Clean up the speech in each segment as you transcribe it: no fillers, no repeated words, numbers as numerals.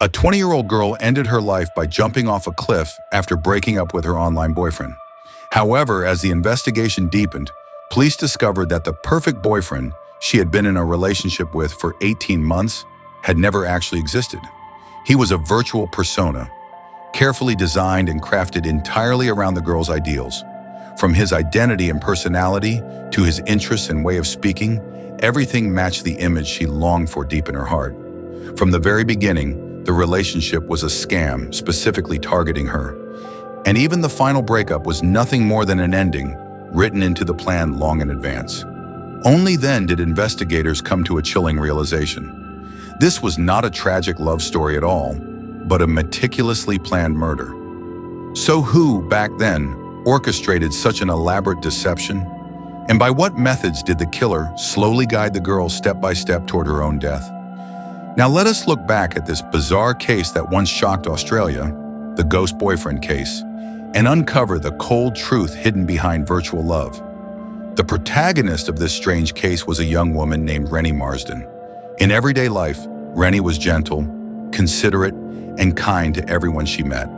A 20-year-old girl ended her life by jumping off a cliff after breaking up with her online boyfriend. However, as the investigation deepened, police discovered that the perfect boyfriend she had been in a relationship with for 18 months had never actually existed. He was a virtual persona, carefully designed and crafted entirely around the girl's ideals. From his identity and personality to his interests and way of speaking, everything matched the image she longed for deep in her heart. From the very beginning, the relationship was a scam specifically targeting her. And even the final breakup was nothing more than an ending written into the plan long in advance. Only then did investigators come to a chilling realization. This was not a tragic love story at all, but a meticulously planned murder. So who, back then, orchestrated such an elaborate deception? And by what methods did the killer slowly guide the girl step by step toward her own death? Now let us look back at this bizarre case that once shocked Australia, the ghost boyfriend case, and uncover the cold truth hidden behind virtual love. The protagonist of this strange case was a young woman named Rennie Marsden. In everyday life, Rennie was gentle, considerate, and kind to everyone she met.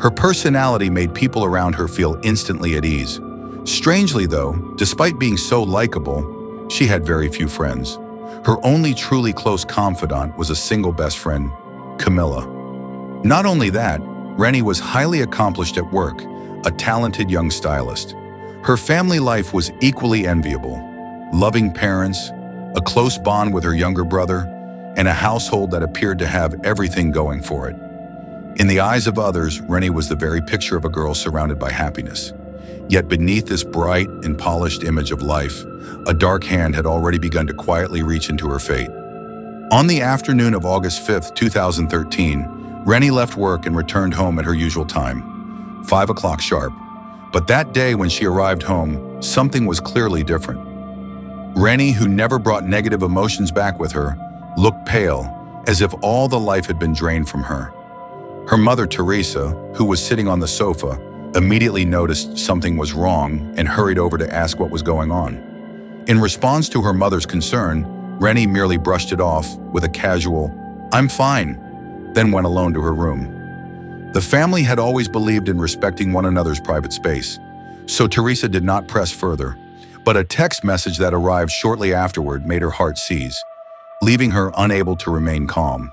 Her personality made people around her feel instantly at ease. Strangely though, despite being so likable, she had very few friends. Her only truly close confidant was a single best friend, Camilla. Not only that, Rennie was highly accomplished at work, a talented young stylist. Her family life was equally enviable. Loving parents, a close bond with her younger brother, and a household that appeared to have everything going for it. In the eyes of others, Rennie was the very picture of a girl surrounded by happiness. Yet beneath this bright and polished image of life, a dark hand had already begun to quietly reach into her fate. On the afternoon of August 5th, 2013, Rennie left work and returned home at her usual time, 5 o'clock sharp. But that day when she arrived home, something was clearly different. Rennie, who never brought negative emotions back with her, looked pale, as if all the life had been drained from her. Her mother, Teresa, who was sitting on the sofa, immediately noticed something was wrong and hurried over to ask what was going on. In response to her mother's concern, Rennie merely brushed it off with a casual, "I'm fine," then went alone to her room. The family had always believed in respecting one another's private space, so Teresa did not press further, but a text message that arrived shortly afterward made her heart seize, leaving her unable to remain calm.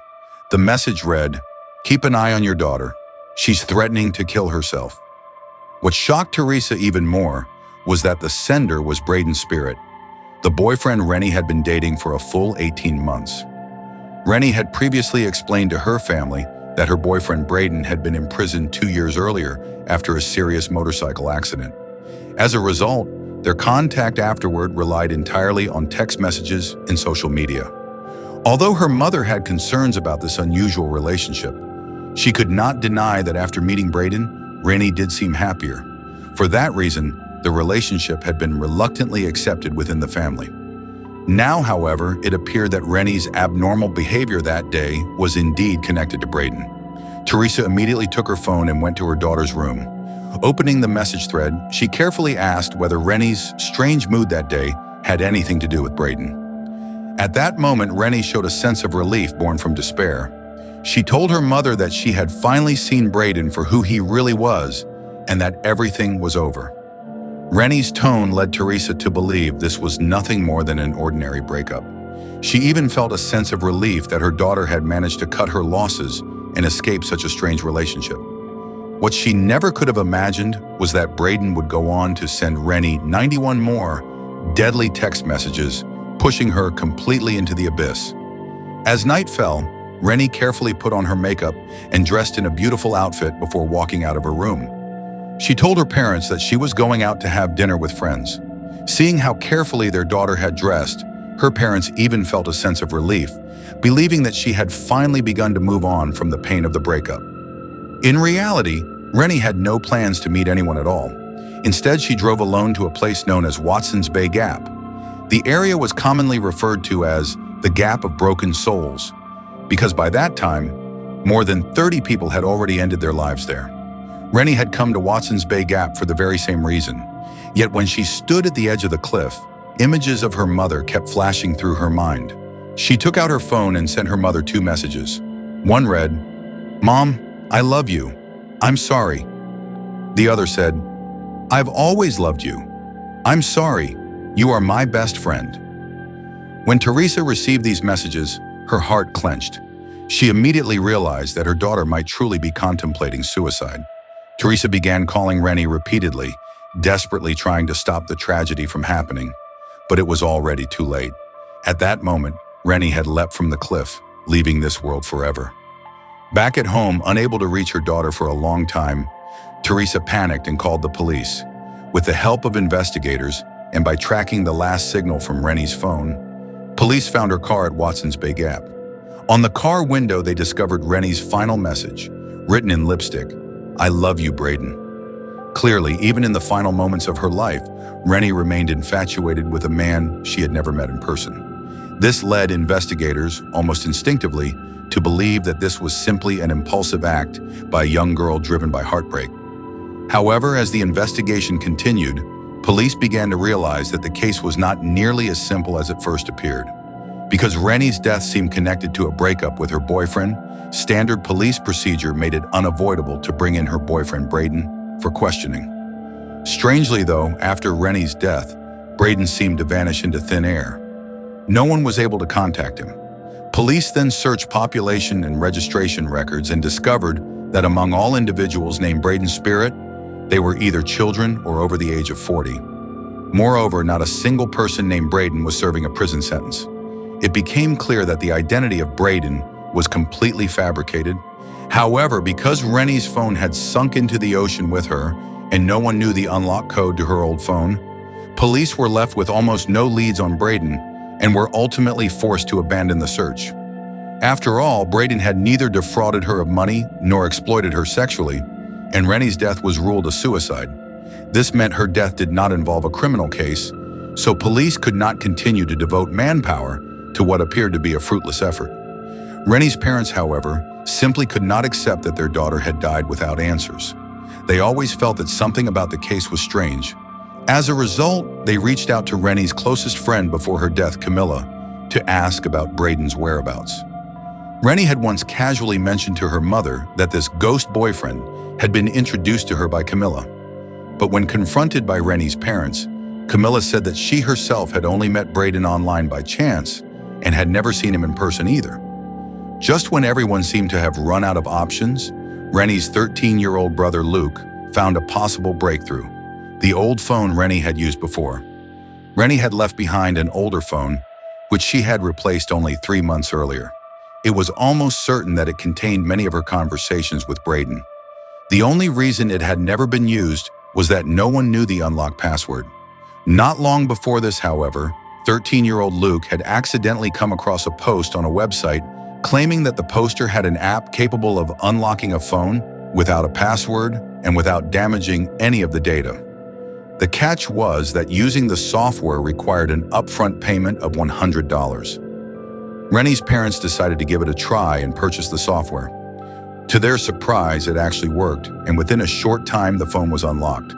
The message read, "Keep an eye on your daughter. She's threatening to kill herself." What shocked Teresa even more was that the sender was Braden Spirit, the boyfriend Rennie had been dating for a full 18 months. Rennie had previously explained to her family that her boyfriend Braden had been imprisoned 2 years earlier after a serious motorcycle accident. As a result, their contact afterward relied entirely on text messages and social media. Although her mother had concerns about this unusual relationship, she could not deny that after meeting Braden, Rennie did seem happier. For that reason, the relationship had been reluctantly accepted within the family. Now, however, it appeared that Rennie's abnormal behavior that day was indeed connected to Braden. Teresa immediately took her phone and went to her daughter's room. Opening the message thread, she carefully asked whether Rennie's strange mood that day had anything to do with Braden. At that moment, Rennie showed a sense of relief born from despair. She told her mother that she had finally seen Braden for who he really was and that everything was over. Rennie's tone led Teresa to believe this was nothing more than an ordinary breakup. She even felt a sense of relief that her daughter had managed to cut her losses and escape such a strange relationship. What she never could have imagined was that Braden would go on to send Rennie 91 more deadly text messages, pushing her completely into the abyss. As night fell, Rennie carefully put on her makeup and dressed in a beautiful outfit before walking out of her room. She told her parents that she was going out to have dinner with friends. Seeing how carefully their daughter had dressed, her parents even felt a sense of relief, believing that she had finally begun to move on from the pain of the breakup. In reality, Rennie had no plans to meet anyone at all. Instead, she drove alone to a place known as Watson's Bay Gap. The area was commonly referred to as the Gap of Broken Souls, because by that time, more than 30 people had already ended their lives there. Rennie had come to Watson's Bay Gap for the very same reason. Yet when she stood at the edge of the cliff, images of her mother kept flashing through her mind. She took out her phone and sent her mother 2 messages. One read, "Mom, I love you. I'm sorry." The other said, "I've always loved you. I'm sorry. You are my best friend." When Teresa received these messages, her heart clenched. She immediately realized that her daughter might truly be contemplating suicide. Teresa began calling Rennie repeatedly, desperately trying to stop the tragedy from happening. But it was already too late. At that moment, Rennie had leapt from the cliff, leaving this world forever. Back at home, unable to reach her daughter for a long time, Teresa panicked and called the police. With the help of investigators, and by tracking the last signal from Rennie's phone, police found her car at Watson's Bay Gap. On the car window, they discovered Rennie's final message, written in lipstick, "I love you, Braden." Clearly, even in the final moments of her life, Rennie remained infatuated with a man she had never met in person. This led investigators, almost instinctively, to believe that this was simply an impulsive act by a young girl driven by heartbreak. However, as the investigation continued, police began to realize that the case was not nearly as simple as it first appeared. Because Rennie's death seemed connected to a breakup with her boyfriend, standard police procedure made it unavoidable to bring in her boyfriend Braden for questioning. Strangely though, after Rennie's death, Braden seemed to vanish into thin air. No one was able to contact him. Police then searched population and registration records and discovered that among all individuals named Braden Spirit, they were either children or over the age of 40. Moreover, not a single person named Braden was serving a prison sentence. It became clear that the identity of Braden was completely fabricated. However, because Rennie's phone had sunk into the ocean with her and no one knew the unlock code to her old phone, police were left with almost no leads on Braden and were ultimately forced to abandon the search. After all, Braden had neither defrauded her of money nor exploited her sexually, and Rennie's death was ruled a suicide. This meant her death did not involve a criminal case, so police could not continue to devote manpower to what appeared to be a fruitless effort. Rennie's parents, however, simply could not accept that their daughter had died without answers. They always felt that something about the case was strange. As a result, they reached out to Rennie's closest friend before her death, Camilla, to ask about Braden's whereabouts. Rennie had once casually mentioned to her mother that this ghost boyfriend had been introduced to her by Camilla. But when confronted by Rennie's parents, Camilla said that she herself had only met Braden online by chance and had never seen him in person either. Just when everyone seemed to have run out of options, Rennie's 13-year-old brother Luke found a possible breakthrough: the old phone Rennie had used before. Rennie had left behind an older phone, which she had replaced only 3 months earlier. It was almost certain that it contained many of her conversations with Braden. The only reason it had never been used was that no one knew the unlock password. Not long before this, however, 13-year-old Luke had accidentally come across a post on a website claiming that the poster had an app capable of unlocking a phone without a password and without damaging any of the data. The catch was that using the software required an upfront payment of $100. Rennie's parents decided to give it a try and purchase the software. To their surprise, it actually worked, and within a short time, the phone was unlocked.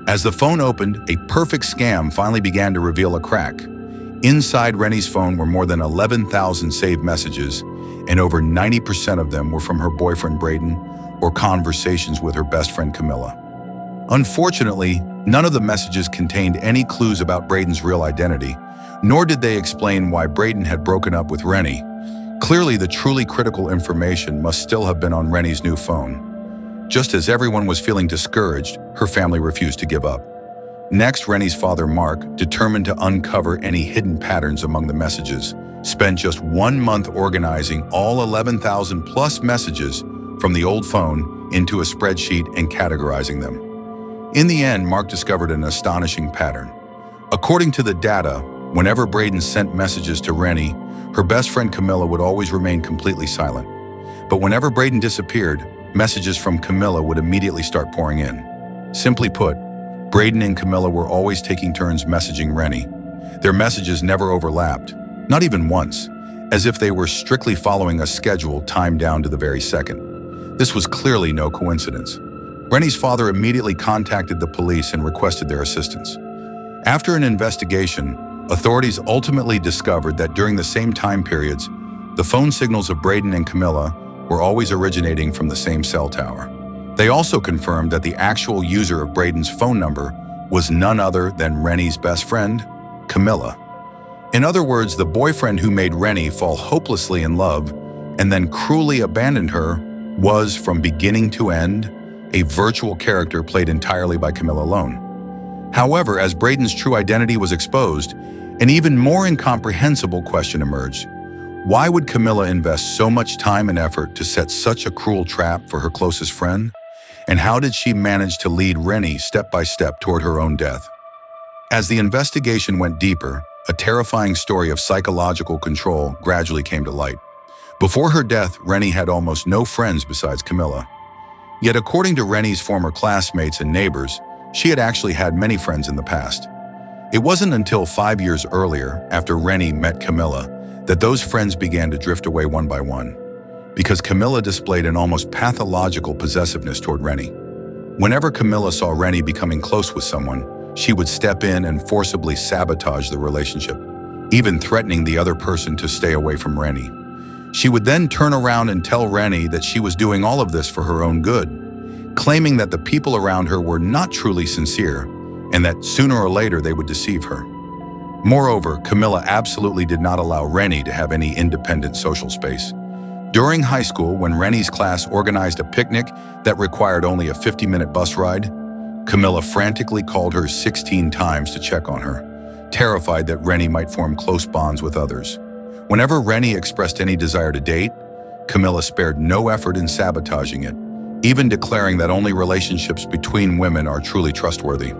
As the phone opened, a perfect scam finally began to reveal a crack. Inside Rennie's phone were more than 11,000 saved messages, and over 90% of them were from her boyfriend Braden or conversations with her best friend Camilla. Unfortunately, none of the messages contained any clues about Braden's real identity, nor did they explain why Braden had broken up with Rennie. Clearly, the truly critical information must still have been on Rennie's new phone. Just as everyone was feeling discouraged, her family refused to give up. Next, Rennie's father, Mark, determined to uncover any hidden patterns among the messages, spent just 1 month organizing all 11,000 plus messages from the old phone into a spreadsheet and categorizing them. In the end, Mark discovered an astonishing pattern. According to the data, whenever Braden sent messages to Rennie, her best friend Camilla would always remain completely silent. But whenever Braden disappeared, messages from Camilla would immediately start pouring in. Simply put, Braden and Camilla were always taking turns messaging Rennie. Their messages never overlapped, not even once, as if they were strictly following a schedule timed down to the very second. This was clearly no coincidence. Rennie's father immediately contacted the police and requested their assistance. After an investigation, authorities ultimately discovered that during the same time periods, the phone signals of Braden and Camilla were always originating from the same cell tower. They also confirmed that the actual user of Braden's phone number was none other than Rennie's best friend, Camilla. In other words, the boyfriend who made Rennie fall hopelessly in love and then cruelly abandoned her was, from beginning to end, a virtual character played entirely by Camilla alone. However, as Braden's true identity was exposed, an even more incomprehensible question emerged. Why would Camilla invest so much time and effort to set such a cruel trap for her closest friend? And how did she manage to lead Rennie step by step toward her own death? As the investigation went deeper, a terrifying story of psychological control gradually came to light. Before her death, Rennie had almost no friends besides Camilla. Yet according to Rennie's former classmates and neighbors, she had actually had many friends in the past. It wasn't until 5 years earlier, after Rennie met Camilla, that those friends began to drift away one by one, because Camilla displayed an almost pathological possessiveness toward Rennie. Whenever Camilla saw Rennie becoming close with someone, she would step in and forcibly sabotage the relationship, even threatening the other person to stay away from Rennie. She would then turn around and tell Rennie that she was doing all of this for her own good, claiming that the people around her were not truly sincere and that sooner or later they would deceive her. Moreover, Camilla absolutely did not allow Rennie to have any independent social space. During high school, when Rennie's class organized a picnic that required only a 50-minute bus ride, Camilla frantically called her 16 times to check on her, terrified that Rennie might form close bonds with others. Whenever Rennie expressed any desire to date, Camilla spared no effort in sabotaging it, even declaring that only relationships between women are truly trustworthy.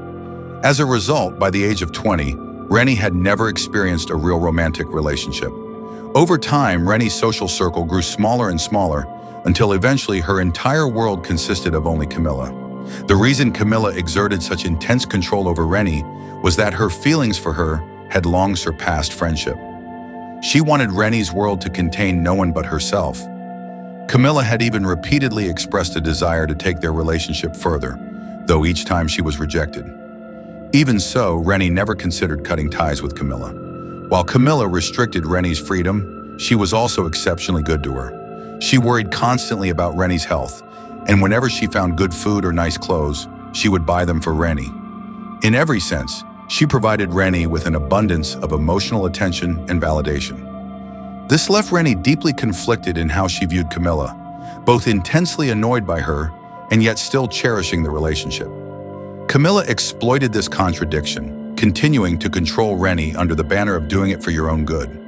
As a result, by the age of 20, Rennie had never experienced a real romantic relationship. Over time, Rennie's social circle grew smaller and smaller until eventually her entire world consisted of only Camilla. The reason Camilla exerted such intense control over Rennie was that her feelings for her had long surpassed friendship. She wanted Rennie's world to contain no one but herself. Camilla had even repeatedly expressed a desire to take their relationship further, though each time she was rejected. Even so, Rennie never considered cutting ties with Camilla. While Camilla restricted Rennie's freedom, she was also exceptionally good to her. She worried constantly about Rennie's health, and whenever she found good food or nice clothes, she would buy them for Rennie. In every sense, she provided Rennie with an abundance of emotional attention and validation. This left Rennie deeply conflicted in how she viewed Camilla, both intensely annoyed by her and yet still cherishing the relationship. Camilla exploited this contradiction, continuing to control Rennie under the banner of doing it for your own good.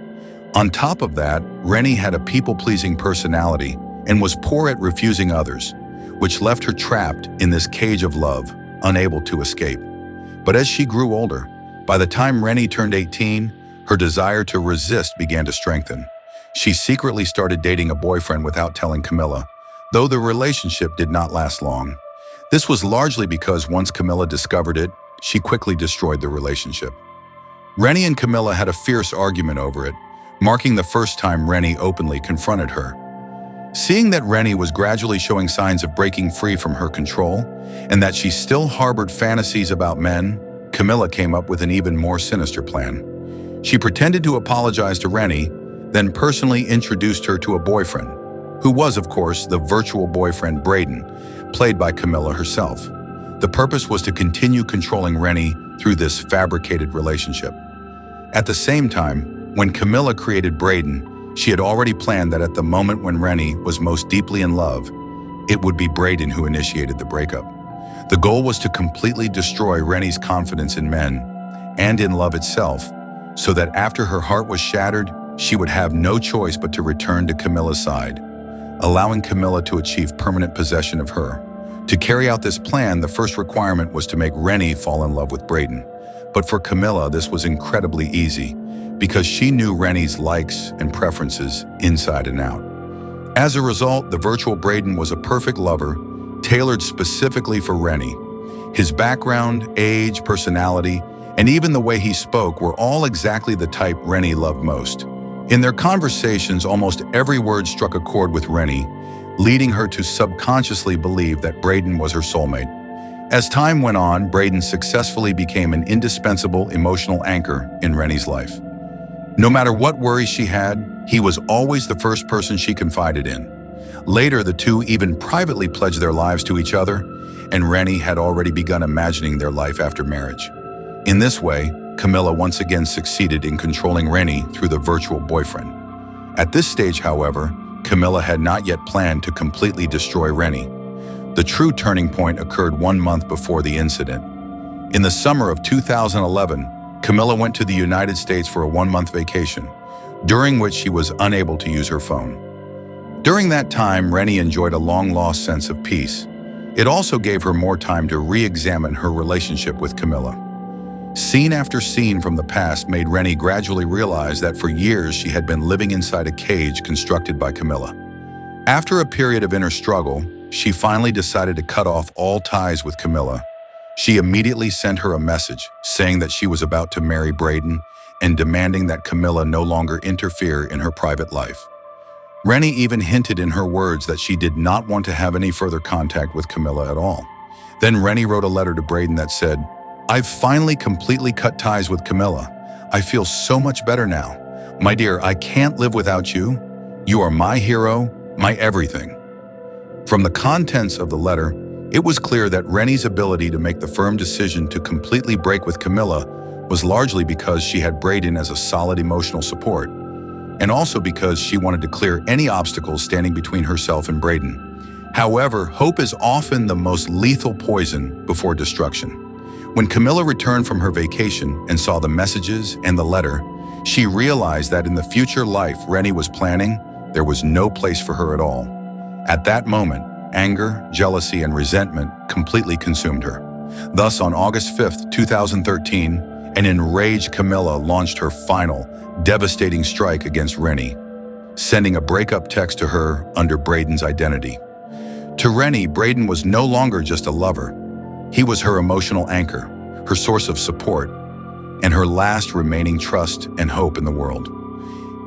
On top of that, Rennie had a people-pleasing personality and was poor at refusing others, which left her trapped in this cage of love, unable to escape. But as she grew older, by the time Rennie turned 18, her desire to resist began to strengthen. She secretly started dating a boyfriend without telling Camilla, though the relationship did not last long. This was largely because once Camilla discovered it, she quickly destroyed the relationship. Rennie and Camilla had a fierce argument over it, marking the first time Rennie openly confronted her. Seeing that Rennie was gradually showing signs of breaking free from her control, and that she still harbored fantasies about men, Camilla came up with an even more sinister plan. She pretended to apologize to Rennie, then personally introduced her to a boyfriend, who was, of course, the virtual boyfriend Braden, played by Camilla herself. The purpose was to continue controlling Rennie through this fabricated relationship. At the same time, when Camilla created Braden, she had already planned that at the moment when Rennie was most deeply in love, it would be Braden who initiated the breakup. The goal was to completely destroy Rennie's confidence in men and in love itself, so that after her heart was shattered, she would have no choice but to return to Camilla's side, allowing Camilla to achieve permanent possession of her. To carry out this plan, the first requirement was to make Rennie fall in love with Braden. But for Camilla, this was incredibly easy, because she knew Rennie's likes and preferences inside and out. As a result, the virtual Braden was a perfect lover, tailored specifically for Rennie. His background, age, personality, and even the way he spoke were all exactly the type Rennie loved most. In their conversations, almost every word struck a chord with Rennie, leading her to subconsciously believe that Braden was her soulmate. As time went on, Braden successfully became an indispensable emotional anchor in Rennie's life. No matter what worries she had, he was always the first person she confided in. Later, the two even privately pledged their lives to each other, and Rennie had already begun imagining their life after marriage. In this way, Camilla once again succeeded in controlling Rennie through the virtual boyfriend. At this stage, however, Camilla had not yet planned to completely destroy Rennie. The true turning point occurred 1 month before the incident. In the summer of 2011, Camilla went to the United States for a 1-month vacation, during which she was unable to use her phone. During that time, Rennie enjoyed a long-lost sense of peace. It also gave her more time to re-examine her relationship with Camilla. Scene after scene from the past made Rennie gradually realize that for years she had been living inside a cage constructed by Camilla. After a period of inner struggle, she finally decided to cut off all ties with Camilla. She immediately sent her a message saying that she was about to marry Braden and demanding that Camilla no longer interfere in her private life. Rennie even hinted in her words that she did not want to have any further contact with Camilla at all. Then Rennie wrote a letter to Braden that said, "I've finally completely cut ties with Camilla. I feel so much better now. My dear, I can't live without you. You are my hero, my everything." From the contents of the letter, it was clear that Rennie's ability to make the firm decision to completely break with Camilla was largely because she had Braden as a solid emotional support, and also because she wanted to clear any obstacles standing between herself and Braden. However, hope is often the most lethal poison before destruction. When Camilla returned from her vacation and saw the messages and the letter, she realized that in the future life Rennie was planning, there was no place for her at all. At that moment, anger, jealousy, and resentment completely consumed her. Thus, on August 5th, 2013, an enraged Camilla launched her final, devastating strike against Rennie, sending a breakup text to her under Braden's identity. To Rennie, Braden was no longer just a lover. He was her emotional anchor, her source of support, and her last remaining trust and hope in the world.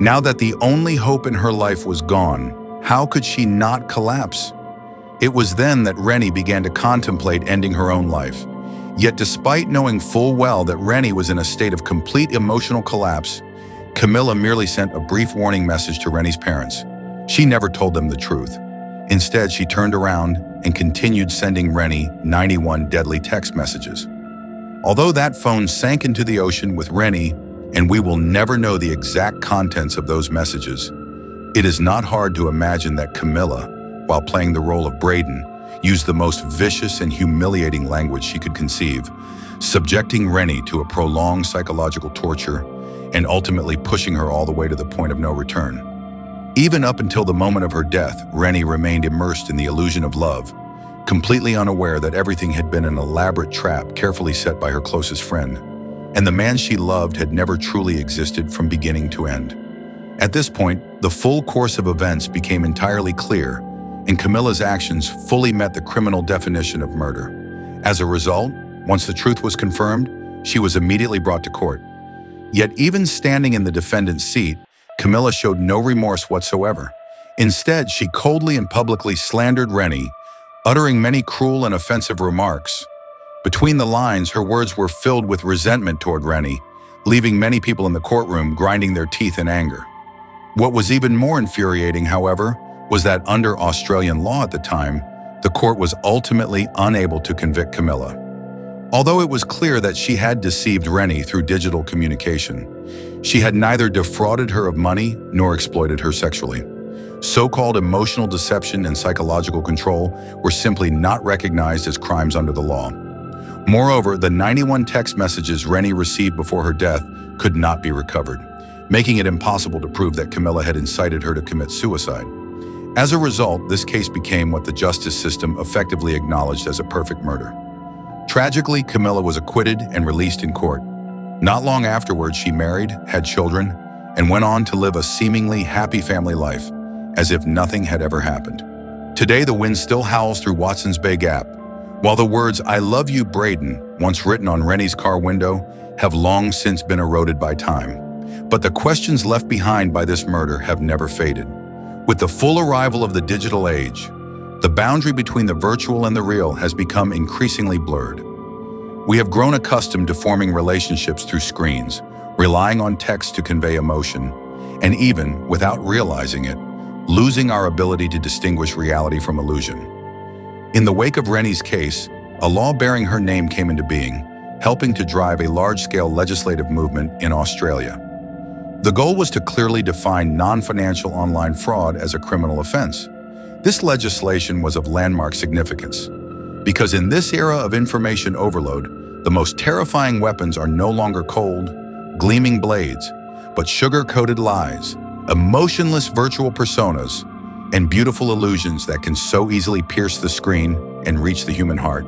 Now that the only hope in her life was gone, how could she not collapse? It was then that Rennie began to contemplate ending her own life. Yet despite knowing full well that Rennie was in a state of complete emotional collapse, Camilla merely sent a brief warning message to Rennie's parents. She never told them the truth. Instead, she turned around and continued sending Rennie 91 deadly text messages. Although that phone sank into the ocean with Rennie, and we will never know the exact contents of those messages, it is not hard to imagine that Camilla, while playing the role of Braden, used the most vicious and humiliating language she could conceive, subjecting Rennie to a prolonged psychological torture and ultimately pushing her all the way to the point of no return. Even up until the moment of her death, Rennie remained immersed in the illusion of love, completely unaware that everything had been an elaborate trap carefully set by her closest friend, and the man she loved had never truly existed from beginning to end. At this point, the full course of events became entirely clear, and Camilla's actions fully met the criminal definition of murder. As a result, once the truth was confirmed, she was immediately brought to court. Yet even standing in the defendant's seat, Camilla showed no remorse whatsoever. Instead, she coldly and publicly slandered Rennie, uttering many cruel and offensive remarks. Between the lines, her words were filled with resentment toward Rennie, leaving many people in the courtroom grinding their teeth in anger. What was even more infuriating, however, was that under Australian law at the time, the court was ultimately unable to convict Camilla. Although it was clear that she had deceived Rennie through digital communication, she had neither defrauded her of money nor exploited her sexually. So-called emotional deception and psychological control were simply not recognized as crimes under the law. Moreover, the 91 text messages Rennie received before her death could not be recovered, making it impossible to prove that Camilla had incited her to commit suicide. As a result, this case became what the justice system effectively acknowledged as a perfect murder. Tragically, Camilla was acquitted and released in court. Not long afterwards, she married, had children, and went on to live a seemingly happy family life, as if nothing had ever happened. Today, the wind still howls through Watson's Bay Gap, while the words, "I love you, Braden," once written on Rennie's car window, have long since been eroded by time. But the questions left behind by this murder have never faded. With the full arrival of the digital age, the boundary between the virtual and the real has become increasingly blurred. We have grown accustomed to forming relationships through screens, relying on text to convey emotion, and even, without realizing it, losing our ability to distinguish reality from illusion. In the wake of Rennie's case, a law bearing her name came into being, helping to drive a large-scale legislative movement in Australia. The goal was to clearly define non-financial online fraud as a criminal offense. This legislation was of landmark significance, because in this era of information overload, the most terrifying weapons are no longer cold, gleaming blades, but sugar-coated lies, emotionless virtual personas, and beautiful illusions that can so easily pierce the screen and reach the human heart.